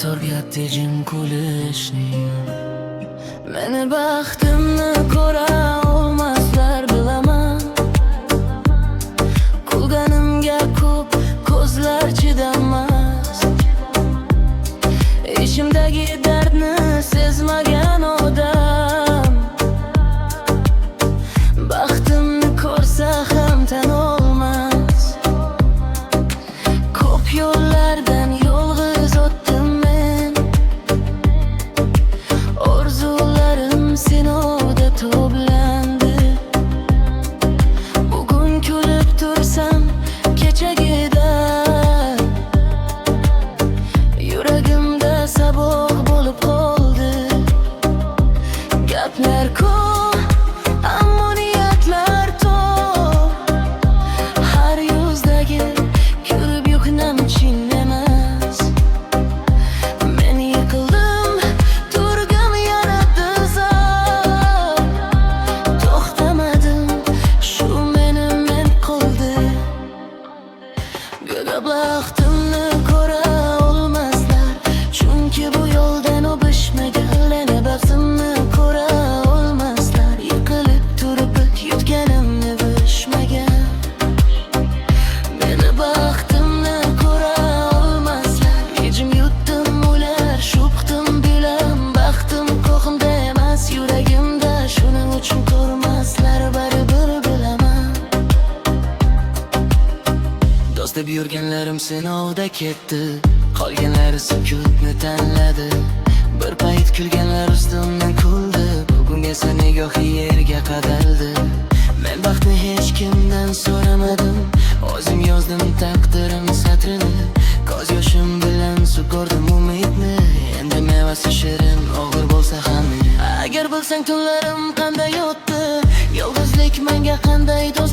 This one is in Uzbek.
tortyapti jim kulishning. Meni baxtimni ko'ra olmaslar bilaman. Kulganimga ko'p ko'zlar chidamas. Ishimdagi dardni sezmagan odam baxtimni ko'rsa ham tan olmas. Ko'p yo'llardan yolg'iz o'tdim men. Orzularim sinovda to'plandi. Bugun kulib tursam kechagidan yuragimda saboq bo'lib qoldi. Gaplar ko'p, ammo niyatlar to'q. Har yuzdagi kulib yo'qnam chin emas. Men yiqildim, turgim yana dizar. To'xtamadim, shu meni men qildi. Go'yo baxtimni ko'ra olmaslar, chunki bu yo'ldan o'bishmagan. Lena baxtimni ko'ra olmaslar, yiqilib turib yutganimni bilishmagan. Meni baxtimni ko'ra olmaslar, nejim yutdim ular, shubqdim bilan. Baxtim ko'qimda emas, yuragimda, shuning uchun ko'rmaslar, baribir bilaman. Do'st deb yurganlarim sinovda ketdi, qolganlari sukutni tanladi. Bir payt kulganlar ustimdan kuldi, bugun esa nigohi yerga qadaldi. Men baxtni hech kimdan so'ramadim, o'zim yozdim taqdirim satrini. Ko'z yoshim bilan sug'ordim umidni, endi mevasi shirin, og'ir bo'lsa ham. Agar bilsang tunlarim qanday o'tdi, yolg'izlik menga qanday do'st